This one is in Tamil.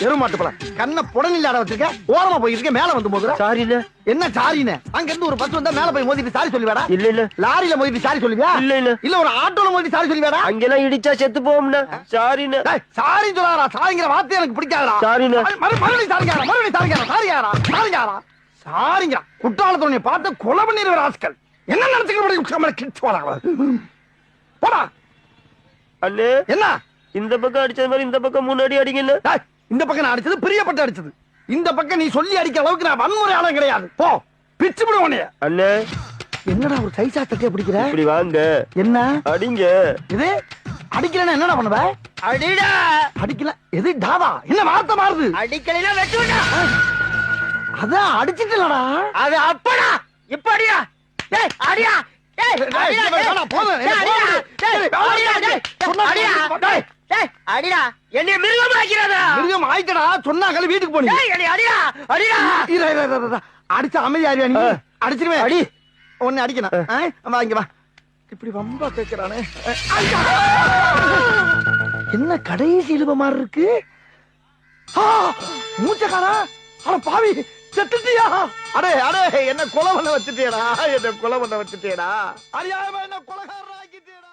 எருமாட்டு பழம் கண்ண புடனில்லாட வச்சிருக்க ஓரமா போயிருக்க மேல வந்து மோதுற. சாரிண்ணே. என்ன சாரின்னு? அங்க இருந்து ஒரு பஸ் வந்தா மேல போய் மோதிட்டு சாரி சொல்லுவேடா? இல்ல இல்ல. லாரியில மோதிட்டு சாரி சொல்லுவியா? இல்ல இல்ல. இல்ல ஒரு ஆட்டோல மோதிட்டு சாரி சொல்லுவேடா? அங்கெல்லாம் இடிச்சா செத்து போவோம்ண்ணே. சாரிண்ணே. சாரி சொல்லாரா? சாரிங்கிற வார்த்தை எனக்கு பிடிக்காதடா. சாரிண்ணே. மறுபடியும் சாரிங்காரா? மறுபடியும் சாரிங்காரா? சாரியாரா? சாரிங்காரா? சாரிங்க குற்றாலத்தோட பார்த்து கொலை பண்ணிடுற ஆஸ்கள். என்ன நினைச்சுக்க போடா. அண்ணே என்ன இந்த பக்கம் அடிச்சது மாதிரி இந்த பக்கம் முன்னாடி அடிங்கண்ணே. இந்த பக்கம் நான் அடிச்சது பிரியப்பட்டு அடிச்சது. இந்த பக்கம் நீ சொல்லி அடிக்கிற அளவுக்கு நான் வன்முறையாளம் கிடையாது. போ பிச்சு விடுவோனே. அண்ணே என்னடா ஒரு சைஸா தட்டிய பிடிக்கிற? இப்படி வாங்க. என்ன அடிங்க. இது அடிக்கலன்னா என்னடா பண்ணுவ? அடிடா. அடிக்கல எது டாவா? என்ன வார்த்தை மாறுது? அடிக்கலைன்னா வெட்டுடா. அதான் அடிச்சிட்டலடா. அது அப்படா. இப்ப அடியா. டேய் அடியா. டேய் அடியா. போதும். அடிடா. என்னைய மிருகம் ஆக்கிறதா? மிருகம் ஆயிட்டடா. சொன்னாங்களே வீட்டுக்கு போனீங்க. அடியா. அடியா. அடிச்ச அமைதியாரியா நீ? அடிச்சிருவேன். அடி. ஒன்னு அடிக்கணும். வா இங்க வா. இப்படி வம்பா கேக்குறானே. என்ன கடைசி இழுவ மாதிரி இருக்கு? மூச்சக்காரா? அட பாவி செத்துட்டியா? அடே அடே என்ன கொலை பண்ண வச்சுட்டேடா. என்ன கொலை பண்ண வச்சுட்டேடா. அறியாம என்ன கொலைகாரன் ஆக்கிட்டேடா.